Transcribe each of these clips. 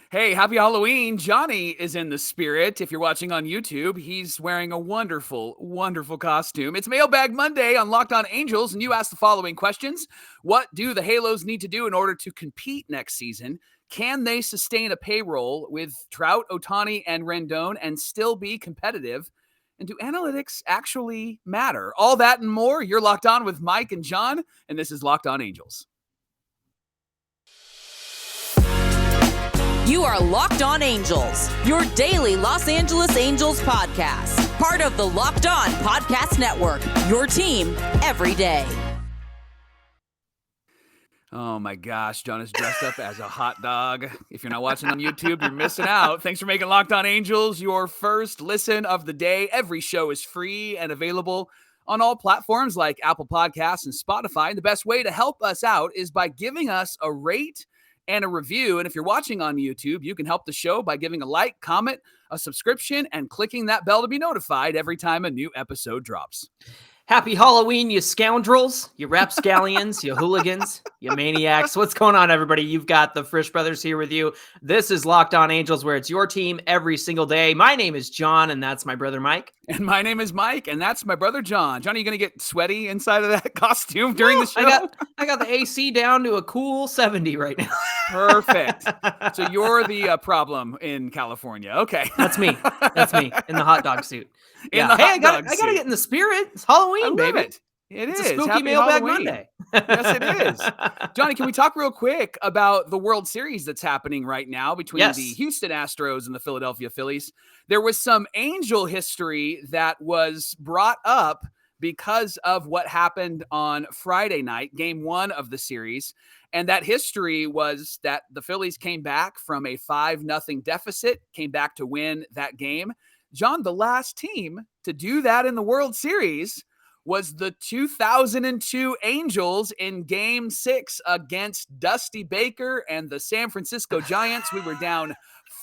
Hey, happy Halloween. Johnny is in the spirit. If you're watching on YouTube, he's wearing a wonderful, wonderful costume. It's Mailbag Monday on Locked On Angels, and you ask the following questions. What do the Halos need to do in order to compete next season? Can they sustain a payroll with Trout, Ohtani, and Rendon and still be competitive? And do analytics actually matter? All that and more. You're locked on with Mike and John, and this is Locked On Angels. You are Locked On Angels, your daily Los Angeles Angels podcast. Part of the Locked On Podcast Network, your team every day. Oh my gosh, John is dressed up as a hot dog. If you're not watching on YouTube, you're missing out. Thanks for making Locked On Angels your first listen of the day. Every show is free and available on all platforms like Apple Podcasts and Spotify. And the best way to help us out is by giving us a rate and a review. And if you're watching on YouTube, you can help the show by giving a like, comment, a subscription, and clicking that bell to be notified every time a new episode drops. Happy Halloween, you scoundrels, you rapscallions, you hooligans, you maniacs. What's going on, everybody? You've got the Frisch Brothers here with you. This is Locked On Angels, where it's your team every single day. My name is John, and that's my brother Mike. And my name is Mike, and that's my brother John. John, are you going to get sweaty inside of that costume during the show? I got the AC down to a cool 70 right now. Perfect. So you're the problem in California. Okay. That's me in the hot dog suit. Yeah. I gotta get in the spirit. It's Halloween, baby. It's a spooky Happy Mailbag Halloween. Monday. Yes, it is. Johnny, can we talk real quick about the World Series that's happening right now between the Houston Astros and the Philadelphia Phillies? There was some Angel history that was brought up because of what happened on Friday night, game one of the series. And that history was that the Phillies came back from a 5-0 deficit, came back to win that game. John, the last team to do that in the World Series was the 2002 Angels in Game 6 against Dusty Baker and the San Francisco Giants. We were down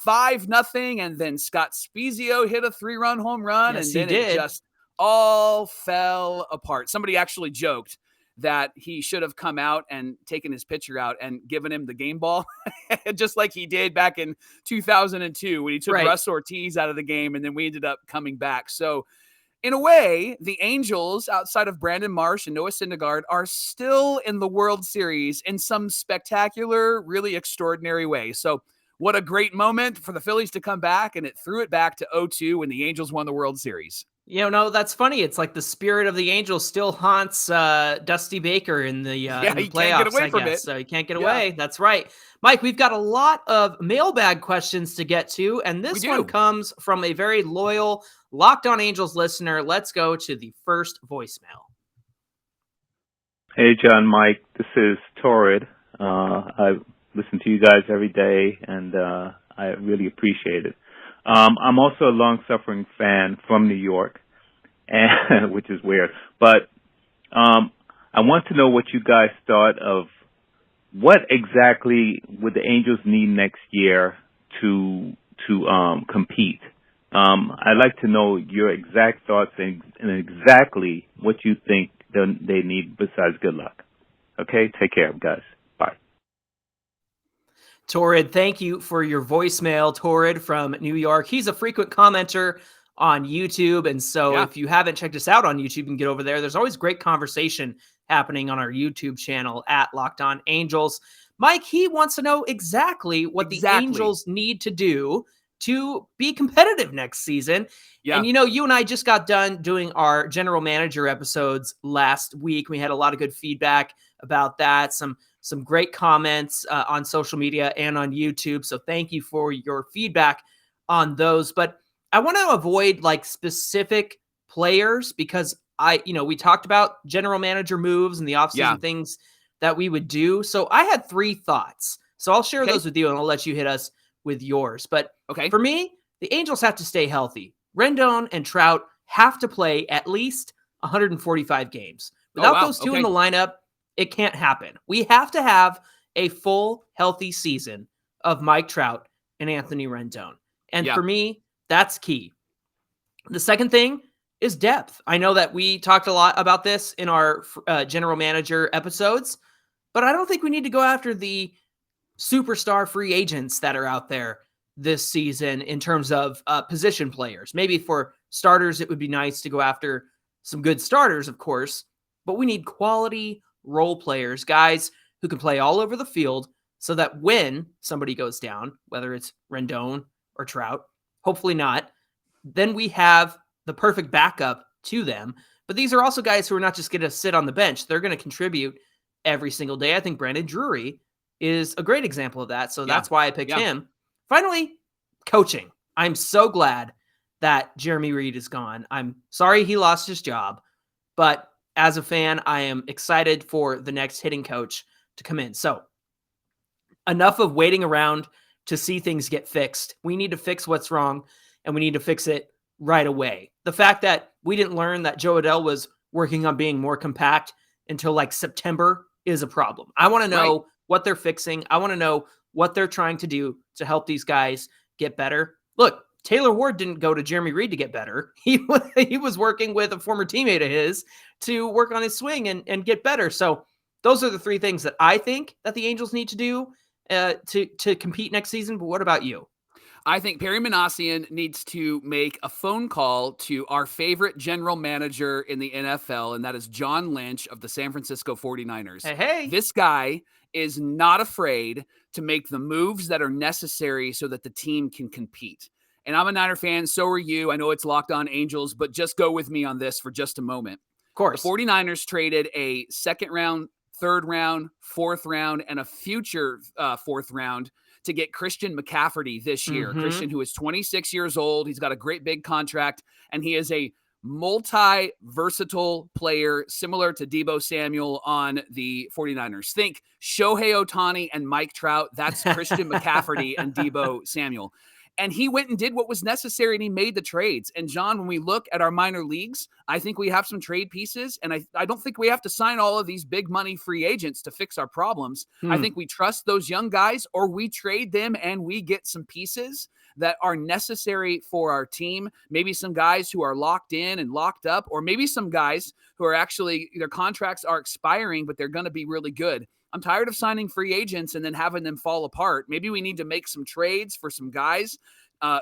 5-0, and then Scott Spezio hit a 3-run home run, and then it just all fell apart. Somebody actually joked that he should have come out and taken his pitcher out and given him the game ball, just like he did back in 2002 when he took Russ Ortiz out of the game, and then we ended up coming back. So in a way, the Angels, outside of Brandon Marsh and Noah Syndergaard, are still in the World Series in some spectacular, really extraordinary way. So what a great moment for the Phillies to come back, and it threw it back to 0-2 when the Angels won the World Series. No, that's funny. It's like the spirit of the Angels still haunts Dusty Baker in the playoffs, can't get away from guess. it. So you can't get away. That's right. Mike, we've got a lot of mailbag questions to get to, and this one comes from a very loyal Locked On Angels listener. Let's go to the first voicemail. Hey, John, Mike. This is Torrid. I listen to you guys every day, and I really appreciate it. I'm also a long-suffering fan from New York, and which is weird. But I want to know what you guys thought of what exactly would the Angels need next year to compete. I'd like to know your exact thoughts and exactly what you think they need besides good luck. Okay? Take care, guys. Bye. Torrid, thank you for your voicemail. Torrid from New York. He's a frequent commenter on YouTube. And so if you haven't checked us out on YouTube, you can get over there. There's always great conversation happening on our YouTube channel at Locked On Angels. Mike, he wants to know exactly what the Angels need to do to be competitive next season. Yeah. And, you and I just got done doing our general manager episodes last week. We had a lot of good feedback about that. Some great comments on social media and on YouTube. So thank you for your feedback on those. But I want to avoid specific players because we talked about general manager moves and the offseason things that we would do. So I had 3 thoughts. So I'll share those with you and I'll let you hit us with yours. But for me, the Angels have to stay healthy. Rendon and Trout have to play at least 145 games. Without those two in the lineup, it can't happen. We have to have a full, healthy season of Mike Trout and Anthony Rendon. And for me, that's key. The second thing is depth. I know that we talked a lot about this in our general manager episodes, but I don't think we need to go after the superstar free agents that are out there this season in terms of position players. Maybe for starters, it would be nice to go after some good starters, of course, but we need quality role players, guys who can play all over the field so that when somebody goes down, whether it's Rendon or Trout, hopefully not, then we have the perfect backup to them. But these are also guys who are not just going to sit on the bench. They're going to contribute every single day. I think Brandon Drury is a great example of that. So that's why I picked him. Finally, coaching. I'm so glad that Jeremy Reed is gone. I'm sorry he lost his job, but as a fan, I am excited for the next hitting coach to come in. So enough of waiting around to see things get fixed. We need to fix what's wrong, and we need to fix it right away. The fact that we didn't learn that Joe Adell was working on being more compact until like September is a problem. I want to know what they're fixing. I want to know what they're trying to do to help these guys get better. Look, Taylor Ward didn't go to Jeremy Reed to get better. He was working with a former teammate of his to work on his swing and get better. So those are the three things that I think that the Angels need to do to compete next season. But what about you? I think Perry Minasian needs to make a phone call to our favorite general manager in the NFL, and that is John Lynch of the San Francisco 49ers. Hey. This guy is not afraid to make the moves that are necessary so that the team can compete. And I'm a Niner fan, so are you. I know it's Locked On Angels, but just go with me on this for just a moment. Of course. The 49ers traded a second round, third round, fourth round, and a future fourth round to get Christian McCaffrey this year. Mm-hmm. Christian, who is 26 years old. He's got a great big contract, and he is a multi-versatile player similar to Deebo Samuel on the 49ers. Think Shohei Ohtani and Mike Trout. That's Christian McCaffrey and Deebo Samuel. And he went and did what was necessary, and he made the trades. And, John, when we look at our minor leagues, I think we have some trade pieces, and I don't think we have to sign all of these big money free agents to fix our problems. I think we trust those young guys, or we trade them and we get some pieces that are necessary for our team. Maybe some guys who are locked in and locked up, or maybe some guys who are actually, their contracts are expiring, but they're going to be really good. I'm tired of signing free agents and then having them fall apart. Maybe we need to make some trades for some guys.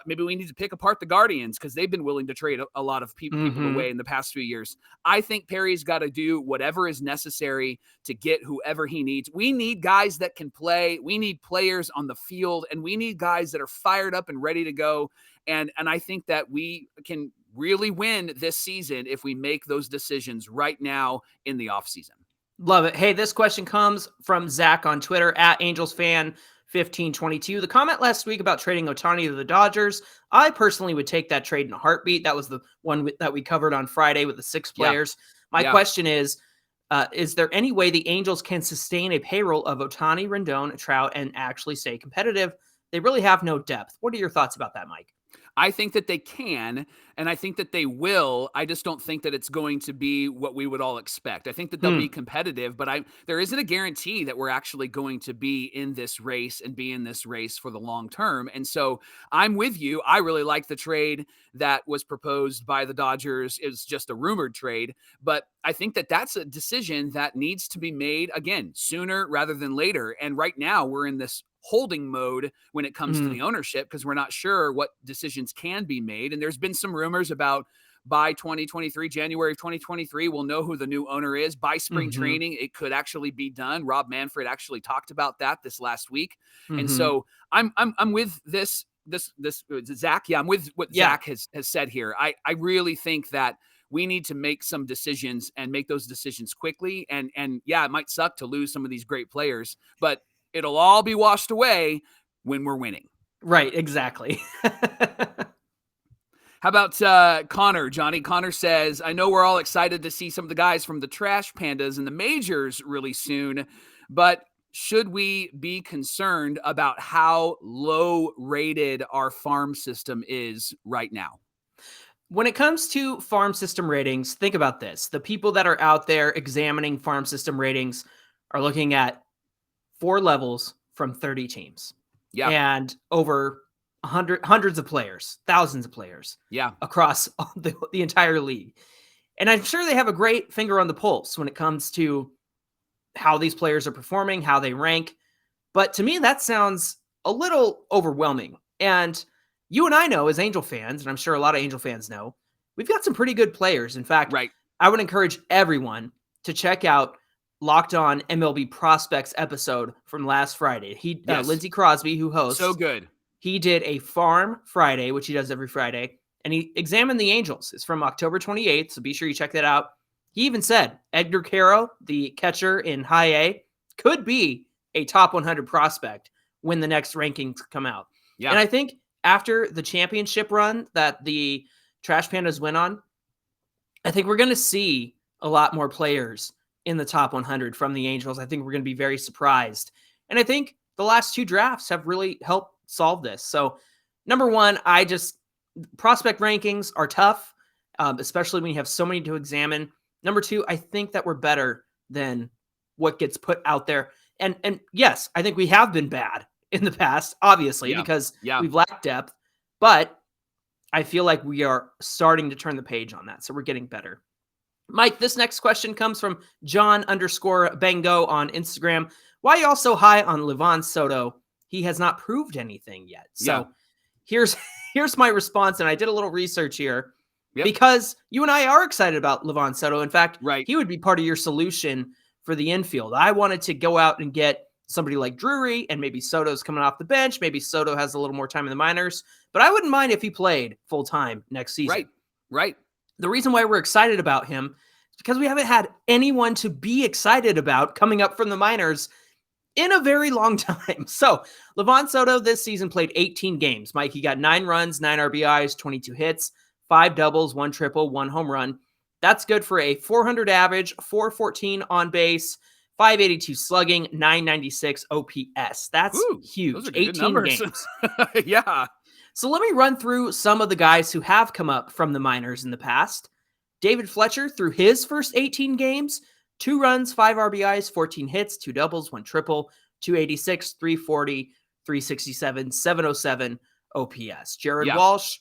Maybe we need to pick apart the Guardians because they've been willing to trade a lot of people away in the past few years. I think Perry's got to do whatever is necessary to get whoever he needs. We need guys that can play. We need players on the field, and we need guys that are fired up and ready to go. And I think that we can really win this season if we make those decisions right now in the offseason. Love it. Hey, this question comes from Zach on Twitter at AngelsFan1522. The comment last week about trading Ohtani to the Dodgers, I personally would take that trade in a heartbeat. That was the one that we covered on Friday with the 6 players. My question is there any way the Angels can sustain a payroll of Ohtani, Rendon, Trout, and actually stay competitive? They really have no depth. What are your thoughts about that, Mike? I think that they can, and I think that they will. I just don't think that it's going to be what we would all expect. I think that they'll be competitive, but there isn't a guarantee that we're actually going to be in this race and be in this race for the long term. And so I'm with you. I really like the trade that was proposed by the Dodgers. It was just a rumored trade, but I think that that's a decision that needs to be made, again, sooner rather than later. And right now we're in this holding mode when it comes to the ownership because we're not sure what decisions can be made. And there's been some rumors about by 2023, January of 2023, we'll know who the new owner is. By spring training, it could actually be done. Rob Manfred actually talked about that this last week. And so I'm with this Zach. Yeah, I'm with what Zach has said here. I really think that we need to make some decisions and make those decisions quickly. And yeah, it might suck to lose some of these great players, but it'll all be washed away when we're winning. Right, exactly. How about Connor? Johnny Connor says, I know we're all excited to see some of the guys from the Trash Pandas in the majors really soon, but should we be concerned about how low rated our farm system is right now? When it comes to farm system ratings, think about this. The people that are out there examining farm system ratings are looking at 4 levels from 30 teams. Yeah. And over hundreds of players, thousands of players. Yeah. Across the entire league. And I'm sure they have a great finger on the pulse when it comes to how these players are performing, how they rank. But to me, that sounds a little overwhelming. And you and I know as Angel fans, and I'm sure a lot of Angel fans know, we've got some pretty good players. In fact, I would encourage everyone to check out Locked On MLB Prospects episode from last Friday. Lindsey Crosby, who hosts, so good. He did a Farm Friday, which he does every Friday, and he examined the Angels. It's from October 28th, so be sure you check that out. He even said Edgar Caro, the catcher in High A, could be a top 100 prospect when the next rankings come out. Yeah. And I think after the championship run that the Trash Pandas went on, I think we're going to see a lot more players in the top 100 from the Angels. I think we're going to be very surprised. And I think the last 2 drafts have really helped solve this. So number one, prospect rankings are tough, especially when you have so many to examine. Number two, I think that we're better than what gets put out there. And yes, I think we have been bad in the past, obviously, because we've lacked depth, but I feel like we are starting to turn the page on that. So we're getting better. Mike, this next question comes from John_Bango on Instagram. Why are you all so high on Livan Soto? He has not proved anything yet. So here's my response. And I did a little research here because you and I are excited about Livan Soto. In fact, he would be part of your solution for the infield. I wanted to go out and get somebody like Drury, and maybe Soto's coming off the bench. Maybe Soto has a little more time in the minors, but I wouldn't mind if he played full time next season. Right. The reason why we're excited about him is because we haven't had anyone to be excited about coming up from the minors in a very long time. So Livan Soto this season played 18 games. Mike, he got 9 runs, 9 RBIs, 22 hits, 5 doubles, 1 triple, 1 home run. That's good for a 400 average, 414 on base, 582 slugging, 996 OPS. That's huge. Those are 18 games. Yeah. So let me run through some of the guys who have come up from the minors in the past. David Fletcher, through his first 18 games, 2 runs, 5 RBIs, 14 hits, 2 doubles, 1 triple, 286, 340, 367, 707 OPS. Jared Walsh,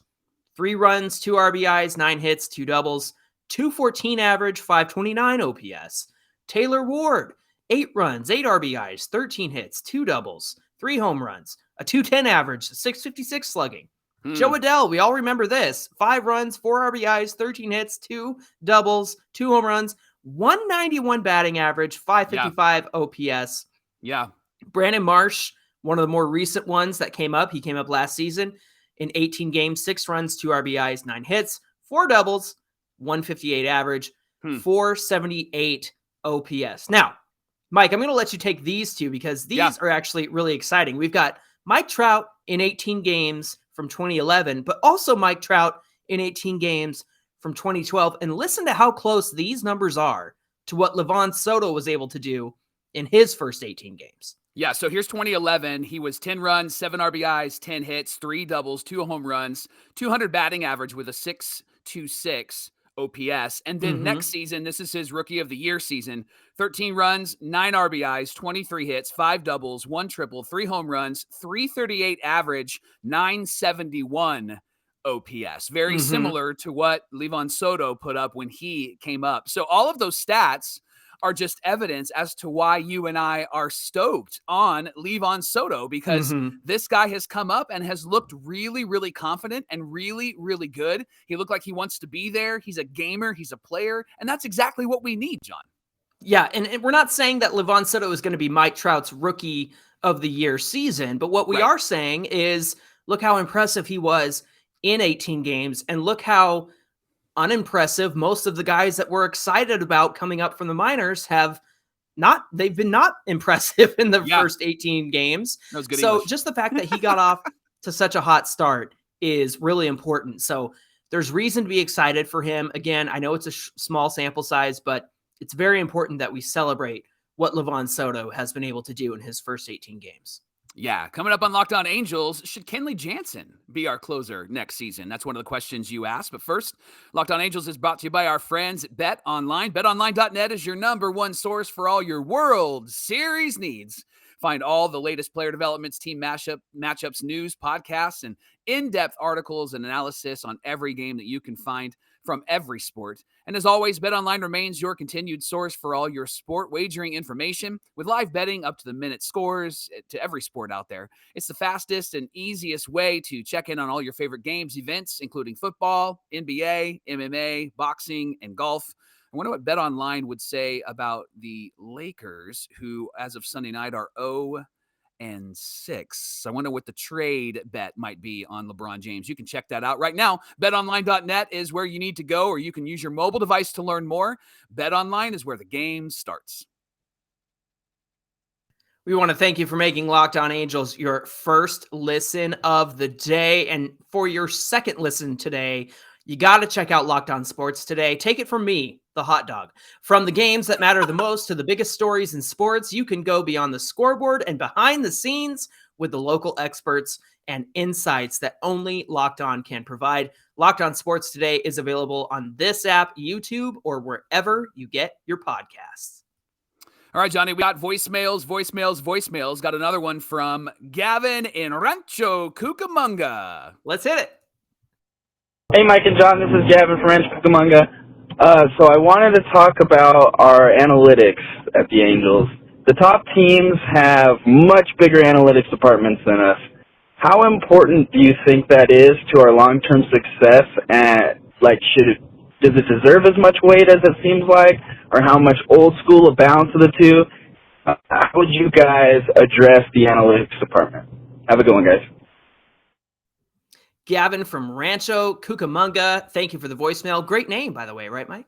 3 runs, 2 RBIs, 9 hits, 2 doubles, 214 average, 529 OPS. Taylor Ward, 8 runs, 8 RBIs, 13 hits, 2 doubles, 3 home runs, a 210 average, 656 slugging. Joe Adell, we all remember this. 5 runs, 4 RBIs, 13 hits, 2 doubles, 2 home runs, 191 batting average, 555 OPS. Yeah. Brandon Marsh, one of the more recent ones that came up. He came up last season in 18 games, 6 runs, 2 RBIs, 9 hits, 4 doubles, 158 average, 478 OPS. Now, Mike, I'm going to let you take these 2 because these are actually really exciting. We've got Mike Trout in 18 games from 2011, but also Mike Trout in 18 games from 2012. And listen to how close these numbers are to what Livan Soto was able to do in his first 18 games. Yeah, so here's 2011. He was 10 runs, 7 RBIs, 10 hits, 3 doubles, 2 home runs, 200 batting average with a 626 OPS. And then next season, this is his rookie of the year season, 13 runs, 9 RBIs, 23 hits, 5 doubles, 1 triple, 3 home runs, 338 average, 971 OPS. Very similar to what Livan Soto put up when he came up. So all of those stats are just evidence as to why you and I are stoked on Livan Soto, because this guy has come up and has looked really, really confident and really, really good. He looked like he wants to be there. He's a gamer. He's a player. And that's exactly what we need, John. Yeah, and we're not saying that Livan Soto is going to be Mike Trout's rookie of the year season, but what we are saying is look how impressive he was in 18 games, and look how unimpressive most of the guys that we're excited about coming up from the minors they've been not impressive in the first 18 games. That was good so English. Just the fact that he got off to such a hot start is really important. So there's reason to be excited for him. Again, I know it's a small sample size, but it's very important that we celebrate what Livan Soto has been able to do in his first 18 games. Yeah, coming up on Locked On Angels, should Kenley Jansen be our closer next season? That's one of the questions you asked. But first, Locked On Angels is brought to you by our friends at BetOnline. BetOnline.net is your #1 source for all your World Series needs. Find all the latest player developments, team matchups, news, podcasts, and in-depth articles and analysis on every game that you can find from every sport. And as always, BetOnline remains your continued source for all your sport wagering information, with live betting up to the minute scores to every sport out there. It's the fastest and easiest way to check in on all your favorite games, events, including football, NBA, MMA, boxing, and golf. I wonder what BetOnline would say about the Lakers, who, as of Sunday night, are 0-6. I wonder what the trade bet might be on LeBron James. You can check that out right now. BetOnline.net is where you need to go, or you can use your mobile device to learn more. BetOnline is where the game starts. We want to thank you for making Locked On Angels your first listen of the day. And for your second listen today, you got to check out Locked On Sports Today. Take it from me, the hot dog. From the games that matter the most to the biggest stories in sports, you can go beyond the scoreboard and behind the scenes with the local experts and insights that only Locked On can provide. Locked On Sports Today is available on this app, YouTube, or wherever you get your podcasts. All right, Johnny, we got voicemails. Got another one from Gavin in Rancho Cucamonga. Let's hit it. Hey, Mike and John, this is Gavin from Rancho Cucamonga. So I wanted to talk about our analytics at the Angels. The top teams have much bigger analytics departments than us. How important do you think that is to our long-term success? And does it deserve as much weight as it seems like, or how much old school a balance of the two? How would you guys address the analytics department? Have a good one, guys. Gavin from Rancho Cucamonga. Thank you for the voicemail. Great name, by the way, right, Mike?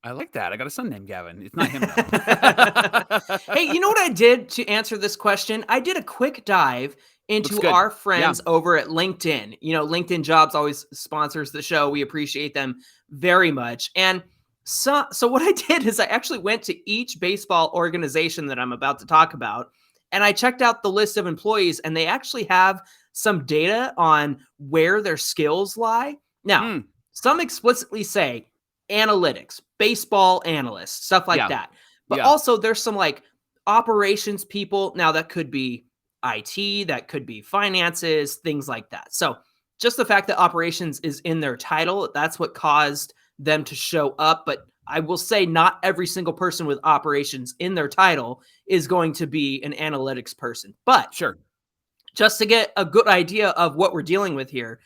I like that. I got a son named Gavin. It's not him, though. Hey, you know what I did to answer this question? I did a quick dive into our friends over at LinkedIn. You know, LinkedIn Jobs always sponsors the show. We appreciate them very much. And so what I did is I actually went to each baseball organization that I'm about to talk about, and I checked out the list of employees, and they actually have some data on where their skills lie. Now, some explicitly say analytics, baseball analysts, stuff like that. But also there's some like operations people. Now that could be IT, that could be finances, things like that. So just the fact that operations is in their title, that's what caused them to show up. But I will say not every single person with operations in their title is going to be an analytics person. But sure, just to get a good idea of what we're dealing with here,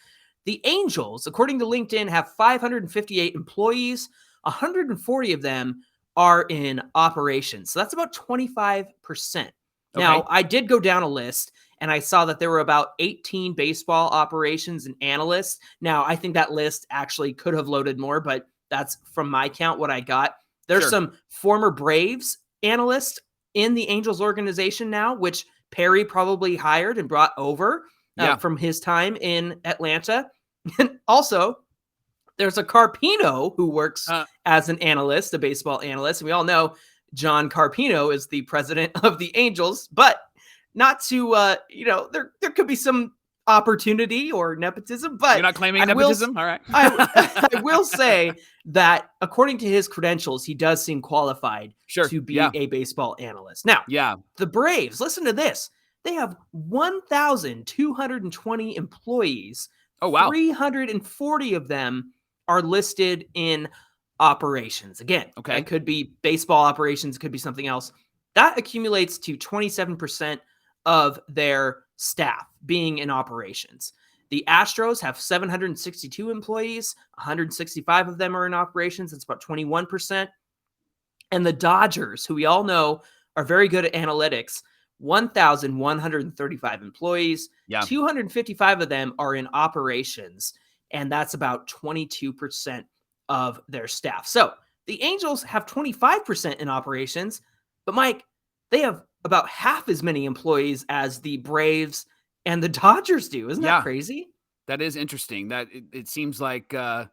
the Angels, according to LinkedIn, have 558 employees. 140 of them are in operations. So that's about 25%. Now, I did go down a list, and I saw that there were about 18 baseball operations and analysts. Now, I think that list actually could have loaded more, but that's from my count what I got. There's some former Braves analysts in the Angels organization now, which Perry probably hired and brought over from his time in Atlanta. And also, there's a Carpino who works as an analyst, a baseball analyst. And we all know John Carpino is the president of the Angels, but not to, there could be some opportunity or nepotism, but you're not claiming nepotism. All right. I will say that according to his credentials, he does seem qualified to be a baseball analyst. Now, the Braves, listen to this. They have 1,220 employees. Oh, wow. 340 of them are listed in operations. Again, it could be baseball operations, could be something else. That accumulates to 27% of their staff being in operations. The Astros have 762 employees. 165 of them are in operations. It's about 21%. And the Dodgers, who we all know are very good at analytics, 1,135 employees. 255 of them are in operations, and that's about 22% of their staff. So the Angels have 25% in operations, but Mike, they have about half as many employees as the Braves and the Dodgers do. Isn't that crazy? That is interesting. That it seems like I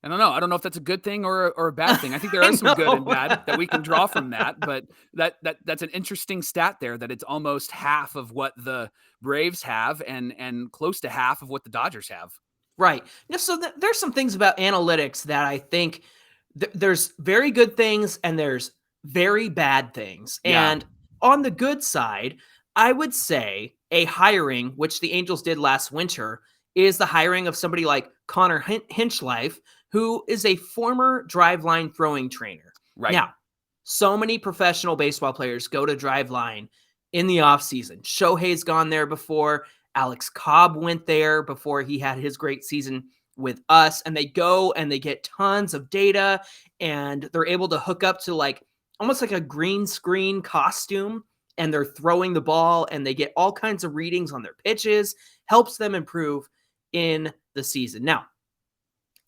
don't know. I don't know if that's a good thing or a bad thing. I think there are some good and bad that we can draw from that, but that's an interesting stat there, that it's almost half of what the Braves have and close to half of what the Dodgers have. Right. So there's some things about analytics that I think there's very good things and there's very bad things. And on the good side, I would say a hiring, which the Angels did last winter, is the hiring of somebody like Connor Hinchlife, who is a former driveline throwing trainer. Right. Now, so many professional baseball players go to driveline in the offseason. Shohei's gone there before. Alex Cobb went there before he had his great season with us. And they go and they get tons of data, and they're able to hook up to like almost like a green screen costume, and they're throwing the ball and they get all kinds of readings on their pitches, helps them improve in the season. Now,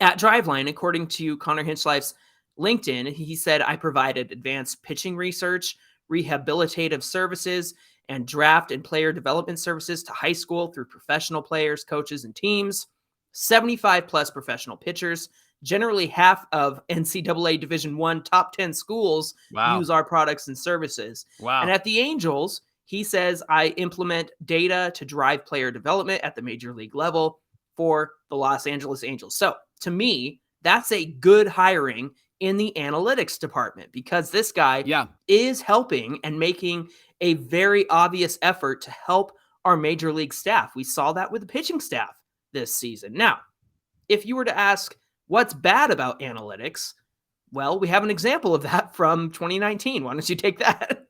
at Driveline, according to Connor Hinchlife's LinkedIn, he said, I provided advanced pitching research, rehabilitative services, and draft and player development services to high school through professional players, coaches, and teams. 75 plus professional pitchers. Generally, half of NCAA Division I top 10 schools use our products and services. Wow. And at the Angels, he says, I implement data to drive player development at the major league level for the Los Angeles Angels. So to me, that's a good hiring in the analytics department, because this guy is helping and making a very obvious effort to help our major league staff. We saw that with the pitching staff this season. Now, if you were to ask what's bad about analytics, well, we have an example of that from 2019. Why don't you take that?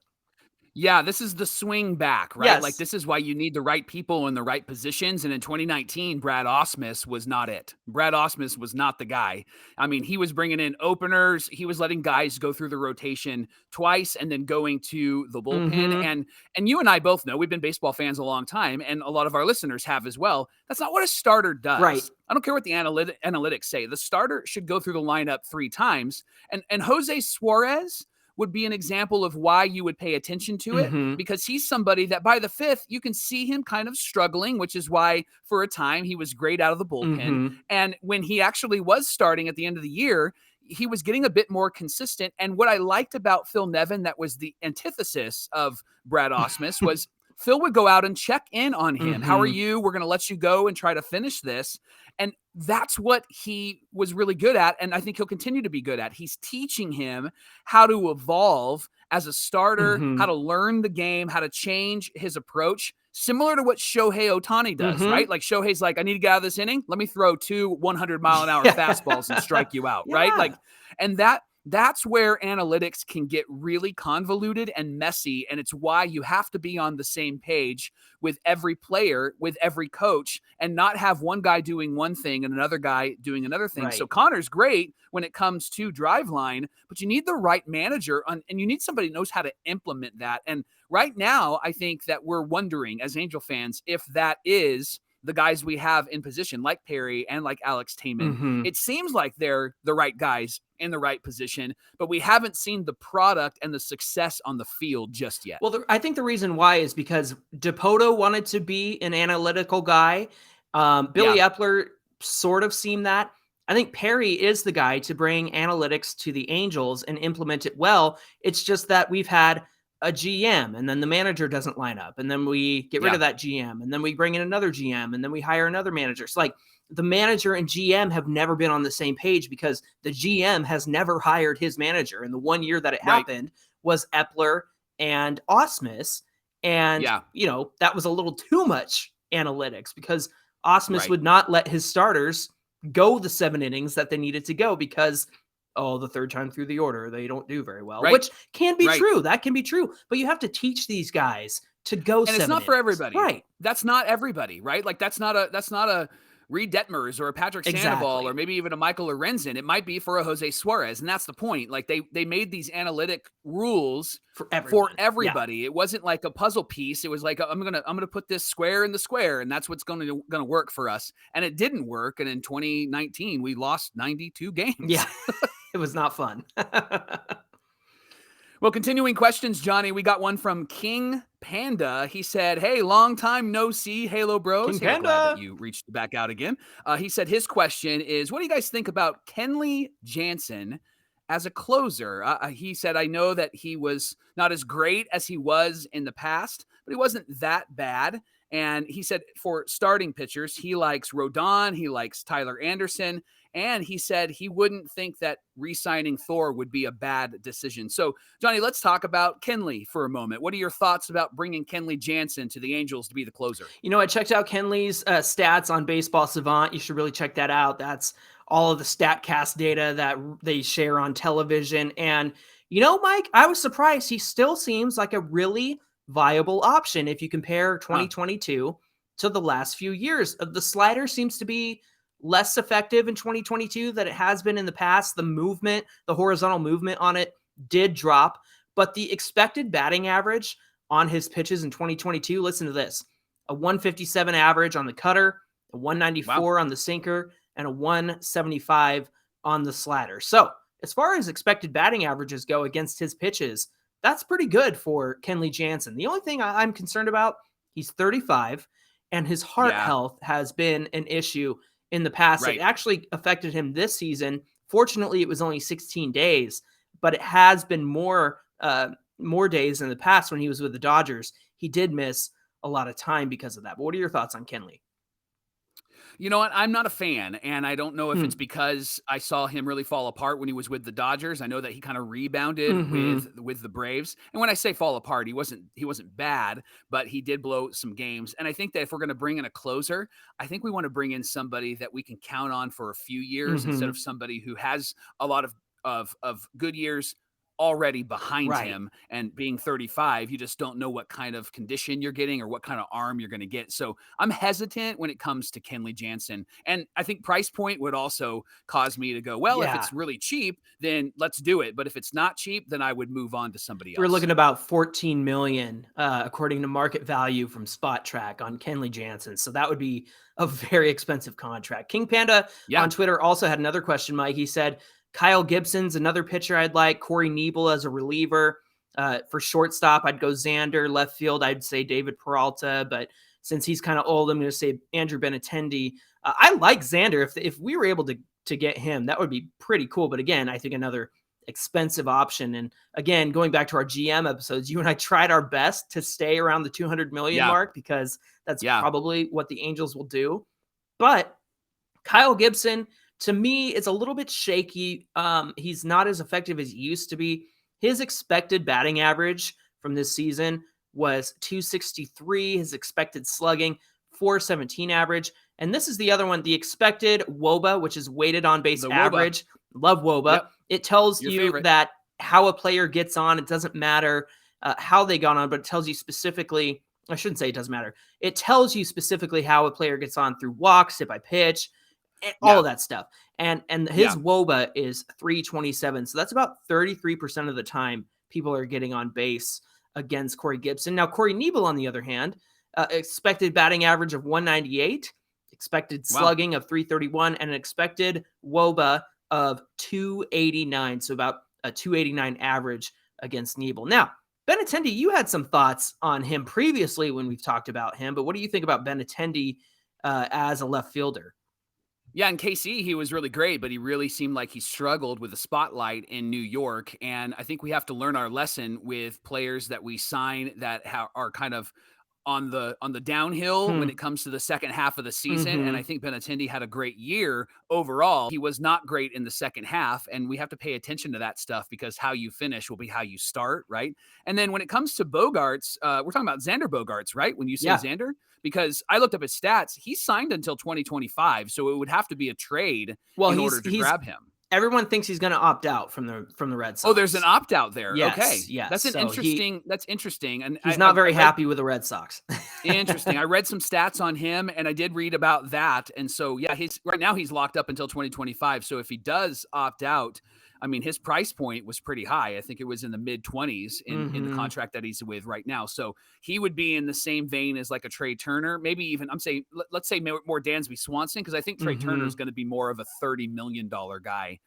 Yeah, this is the swing back, right? Yes. Like, this is why you need the right people in the right positions. And in 2019, Brad Ausmus was not it. Brad Ausmus was not the guy. I mean, he was bringing in openers. He was letting guys go through the rotation twice and then going to the bullpen. Mm-hmm. And you and I both know, we've been baseball fans a long time, and a lot of our listeners have as well. That's not what a starter does. Right. I don't care what the analytics say. The starter should go through the lineup 3 times. And Jose Suarez would be an example of why you would pay attention to it, because he's somebody that by the 5th, you can see him kind of struggling, which is why for a time he was great out of the bullpen. And when he actually was starting at the end of the year, he was getting a bit more consistent. And what I liked about Phil Nevin, that was the antithesis of Brad Ausmus, was Phil would go out and check in on him. How are you? We're going to let you go and try to finish this. And that's what he was really good at, and I think he'll continue to be good at. He's teaching him how to evolve as a starter, how to learn the game, how to change his approach, similar to what Shohei Ohtani does, right? Like, Shohei's like, I need to get out of this inning. Let me throw 2 100-mile-an-hour fastballs and strike you out, right? Like, and that's where analytics can get really convoluted and messy, and it's why you have to be on the same page with every player, with every coach, and not have one guy doing one thing and another guy doing another thing. So Connor's great when it comes to Driveline, but you need the right manager, and you need somebody who knows how to implement that. And right now, I think that we're wondering as Angel fans if that is the guys we have in position, like Perry and like Alex Taman. It seems like they're the right guys in the right position, but we haven't seen the product and the success on the field just yet. Well, I think the reason why is because DePoto wanted to be an analytical guy. Billy Epler sort of seemed that. I think Perry is the guy to bring analytics to the Angels and implement it well. It's just that we've had a GM, and then the manager doesn't line up, and then we get rid of that GM, and then we bring in another GM, and then we hire another manager. It's like the manager and GM have never been on the same page because the GM has never hired his manager. And the one year that it happened was Epler and Ausmus. And, you know, that was a little too much analytics because Ausmus would not let his starters go the 7 innings that they needed to go because, the 3rd time through the order, they don't do very well, which can be true. That can be true. But you have to teach these guys to go 7 innings. And it's not for everybody. Right. That's not everybody, right? Like, that's not a Reed Detmers or a Patrick Sandoval or maybe even a Michael Lorenzen. It might be for a Jose Suarez. And that's the point. Like, they made these analytic rules for everybody. It wasn't like a puzzle piece. It was like, I'm gonna put this square in the square, and that's what's gonna work for us. And it didn't work. And in 2019, we lost 92 games. Yeah. It was not fun. Well, continuing questions, Johnny, we got one from King Panda. He said, hey, long time no see, Halo Bros. King Panda. Glad that you reached back out again. He said his question is, what do you guys think about Kenley Jansen as a closer? He said, I know that he was not as great as he was in the past, but he wasn't that bad. And he said for starting pitchers, he likes Rhone, he likes Tyler Anderson, and he said he wouldn't think that re-signing Thor would be a bad decision. So, Johnny, let's talk about Kenley for a moment. What are your thoughts about bringing Kenley Jansen to the Angels to be the closer? I checked out Kenley's stats on Baseball Savant. You should really check that out. That's all of the StatCast data that they share on television. And, Mike, I was surprised. He still seems like a really viable option if you compare 2022 to the last few years. The slider seems to be less effective in 2022 than it has been in the past. The horizontal movement on it did drop, but the expected batting average on his pitches in 2022, listen to this, a 157 average on the cutter, a 194 on the sinker, and a 175 on the slider. So as far as expected batting averages go against his pitches, that's pretty good for Kenley Jansen. The only thing I'm concerned about, he's 35, and his heart health has been an issue in the past. It actually affected him this season. Fortunately, it was only 16 days, but it has been more days in the past when he was with the Dodgers. He did miss a lot of time because of that. But what are your thoughts on Kenley? You know what? I'm not a fan, and I don't know if it's because I saw him really fall apart when he was with the Dodgers. I know that he kind of rebounded with the Braves. And when I say fall apart, he wasn't bad, but he did blow some games. And I think that if we're going to bring in a closer, I think we want to bring in somebody that we can count on for a few years instead of somebody who has a lot of good years already behind him, and being 35, you just don't know what kind of condition you're getting or what kind of arm you're going to get. So I'm hesitant when it comes to Kenley Jansen. And I think price point would also cause me to go, well, if it's really cheap, then let's do it. But if it's not cheap, then I would move on to somebody else. We're looking about $14 million, according to market value from Spot Track on Kenley Jansen. So that would be a very expensive contract. King Panda on Twitter also had another question, Mike. He said, Kyle Gibson's another pitcher I'd like. Corey Knebel as a reliever. For shortstop, I'd go Xander. Left field, I'd say David Peralta. But since he's kind of old, I'm going to say Andrew Benintendi. I like Xander. If we were able to get him, that would be pretty cool. But again, I think another expensive option. And again, going back to our GM episodes, you and I tried our best to stay around the 200 million mark because that's probably what the Angels will do. But Kyle Gibson, to me, it's a little bit shaky. He's not as effective as he used to be. His expected batting average from this season was 263. His expected slugging, 417 average. And this is the other one, the expected WOBA, which is weighted on base average. Love WOBA. Yep. It tells you that how a player gets on. It doesn't matter how they got on, but it tells you specifically, I shouldn't say it doesn't matter. It tells you specifically how a player gets on through walks, hit by pitch, all of that stuff. And his WOBA is 327. So that's about 33% of the time people are getting on base against Corey Gibson. Now, Corey Knebel, on the other hand, expected batting average of 198, expected slugging of 331, and an expected WOBA of 289. So about a 289 average against Knebel. Now, Benintendi, you had some thoughts on him previously when we've talked about him, but what do you think about Benintendi as a left fielder? Yeah, in KC, he was really great, but he really seemed like he struggled with the spotlight in New York. And I think we have to learn our lesson with players that we sign that are kind of on the downhill when it comes to the second half of the season. And I think Benintendi had a great year overall. He was not great in the second half, and we have to pay attention to that stuff because how you finish will be how you start, right? And then when it comes to Bogaerts, we're talking about Xander Bogaerts, right? When you say Xander, because I looked up his stats, he's signed until 2025, so it would have to be a trade in order to grab him. Everyone thinks he's going to opt out from the Red Sox. Oh, there's an opt out there. Yes, okay. Yes. That's interesting. That's interesting. And he's not very happy with the Red Sox. Interesting. I read some stats on him and I did read about that. And so, right now he's locked up until 2025. So if he does opt out, I mean, his price point was pretty high. I think it was in the mid-20s in the contract that he's with right now. So he would be in the same vein as like a Trey Turner, maybe even, let's say more Dansby Swanson, because I think Trey Turner is going to be more of a $30 million guy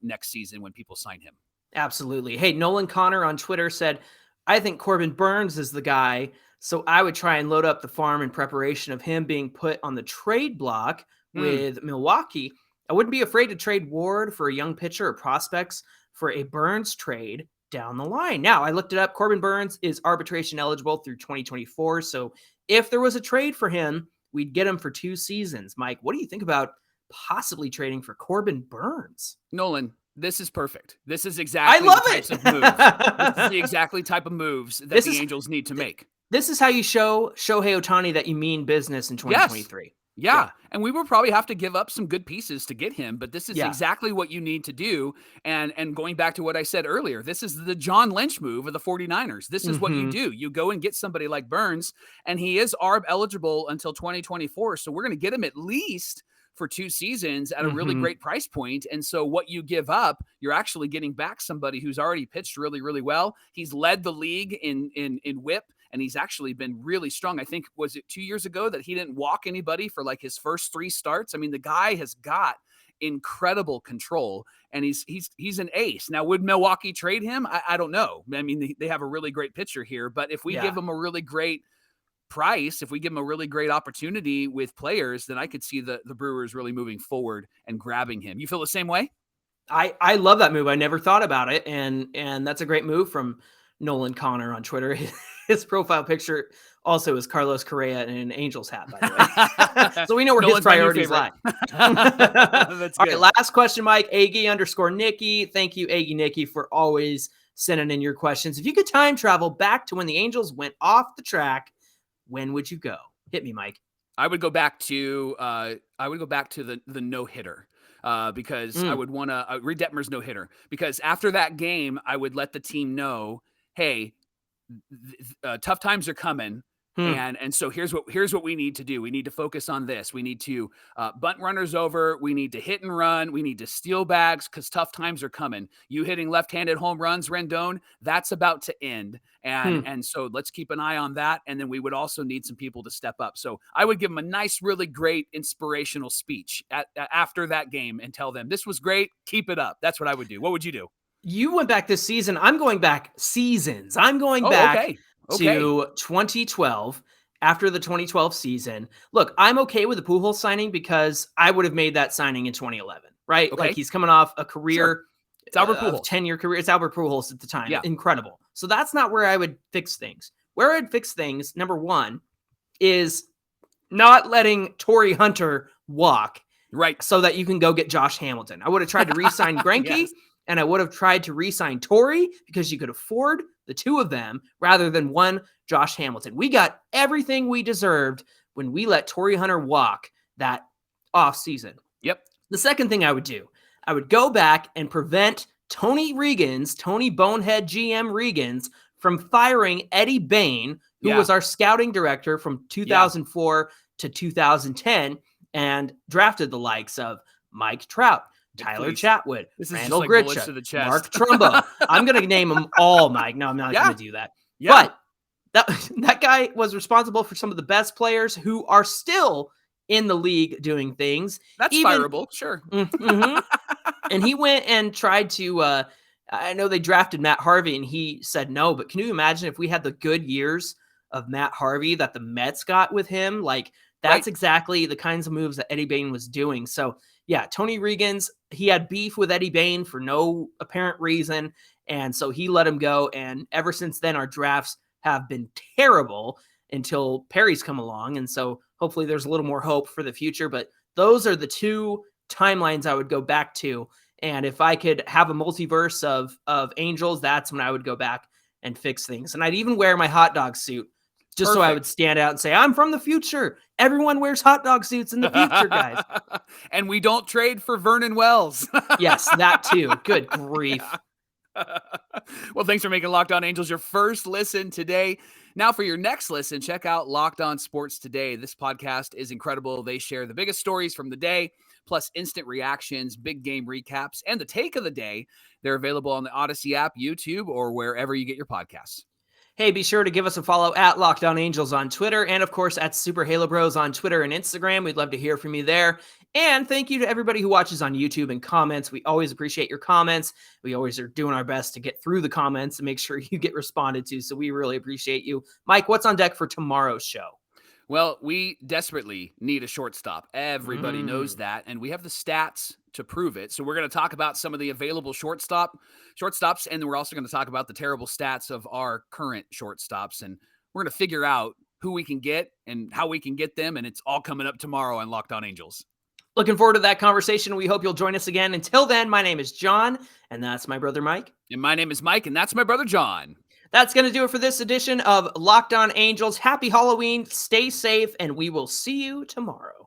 next season when people sign him. Absolutely. Hey, Nolan Connor on Twitter said, I think Corbin Burns is the guy, so I would try and load up the farm in preparation of him being put on the trade block with Milwaukee. I wouldn't be afraid to trade Ward for a young pitcher or prospects for a Burns trade down the line. Now, I looked it up. Corbin Burns is arbitration eligible through 2024, so if there was a trade for him, we'd get him for 2 seasons. Mike, what do you think about possibly trading for Corbin Burns? Nolan, this is perfect. This is exactly the types of moves. This is the exactly type of moves that the Angels need to make. This is how you show Shohei Ohtani that you mean business in 2023. Yeah. And we will probably have to give up some good pieces to get him, but this is exactly what you need to do. And going back to what I said earlier, this is the John Lynch move of the 49ers. This is what you do. You go and get somebody like Burns, and he is ARB eligible until 2024. So we're going to get him at least for 2 seasons at a really great price point. And so what you give up, you're actually getting back somebody who's already pitched really, really well. He's led the league in whip, and he's actually been really strong. I think, was it 2 years ago that he didn't walk anybody for like his first 3 starts? I mean, the guy has got incredible control, and he's an ace. Now, would Milwaukee trade him? I don't know. I mean, they have a really great pitcher here, but if we give him a really great price, if we give him a really great opportunity with players, then I could see the Brewers really moving forward and grabbing him. You feel the same way? I love that move. I never thought about it. And that's a great move from Nolan Connor on Twitter. His profile picture also is Carlos Correa in an Angels hat, by the way. So we know where his priorities lie. That's good. All right, last question, Mike. Aggie_Nikki. Thank you, Aggie Nikki, for always sending in your questions. If you could time travel back to when the Angels went off the track, when would you go? Hit me, Mike. I would go back to the no-hitter. Because I would want to Reed Detmer's no-hitter, because after that game, I would let the team know, hey, tough times are coming. And so here's what we need to do. We need to focus on this. We need to bunt runners over. We need to hit and run. We need to steal bags because tough times are coming. You hitting left-handed home runs, Rendon, that's about to end. And so let's keep an eye on that. And then we would also need some people to step up. So I would give them a nice, really great inspirational speech after that game and tell them, this was great. Keep it up. That's what I would do. What would you do? You went back this season. I'm going back seasons. I'm going back to 2012, after the 2012 season. Look, I'm okay with the Pujols signing because I would have made that signing in 2011, right? Okay. Like, he's coming off a career, It's Albert Pujols. 10-year career. It's Albert Pujols at the time. Yeah. Incredible. So that's not where I would fix things. Where I'd fix things, number one, is not letting Torrey Hunter walk, right, so that you can go get Josh Hamilton. I would have tried to re-sign Greinke. And I would have tried to re-sign Torrey because you could afford the 2 of them rather than one Josh Hamilton. We got everything we deserved when we let Torrey Hunter walk that offseason. Yep. The second thing I would do, I would go back and prevent Tony Bonehead GM Regans, from firing Eddie Bain, who was our scouting director from 2004 to 2010 and drafted the likes of Mike Trout, Tyler Chatwood, Randall Gritcha, Mark Trumbo. I'm going to name them all, Mike. No, I'm not going to do that. Yeah. But that guy was responsible for some of the best players who are still in the league doing things. That's fireable, sure. And he went and tried to, I know they drafted Matt Harvey and he said no, but can you imagine if we had the good years of Matt Harvey that the Mets got with him? Like, that's exactly the kinds of moves that Eddie Bain was doing. So, yeah, Tony Regans, he had beef with Eddie Bain for no apparent reason, and so he let him go. And ever since then, our drafts have been terrible until Perry's come along, and so hopefully there's a little more hope for the future. But those are the 2 timelines I would go back to, and if I could have a multiverse of Angels, that's when I would go back and fix things. And I'd even wear my hot dog suit just so I would stand out and say, I'm from the future. Everyone wears hot dog suits in the future, guys. And we don't trade for Vernon Wells. Yes, that too. Good grief. Well, thanks for making Locked On Angels your first listen today. Now for your next listen, check out Locked On Sports Today. This podcast is incredible. They share the biggest stories from the day, plus instant reactions, big game recaps, and the take of the day. They're available on the Odyssey app, YouTube, or wherever you get your podcasts. Hey, be sure to give us a follow at Locked On Angels on Twitter, and of course at Super Halo Bros on Twitter and Instagram. We'd love to hear from you there. And thank you to everybody who watches on YouTube and comments. We always appreciate your comments. We always are doing our best to get through the comments and make sure you get responded to. So we really appreciate you. Mike, what's on deck for tomorrow's show? Well, we desperately need a shortstop. Everybody knows that, and we have the stats to prove it. So we're going to talk about some of the available shortstops, and then we're also going to talk about the terrible stats of our current shortstops, and we're going to figure out who we can get and how we can get them. And it's all coming up tomorrow on Locked On Angels. Looking forward to that conversation. We hope you'll join us again. Until then, my name is John, and that's my brother Mike. And my name is Mike, and that's my brother John. That's going to do it for this edition of Locked On Angels. Happy Halloween, stay safe, and we will see you tomorrow.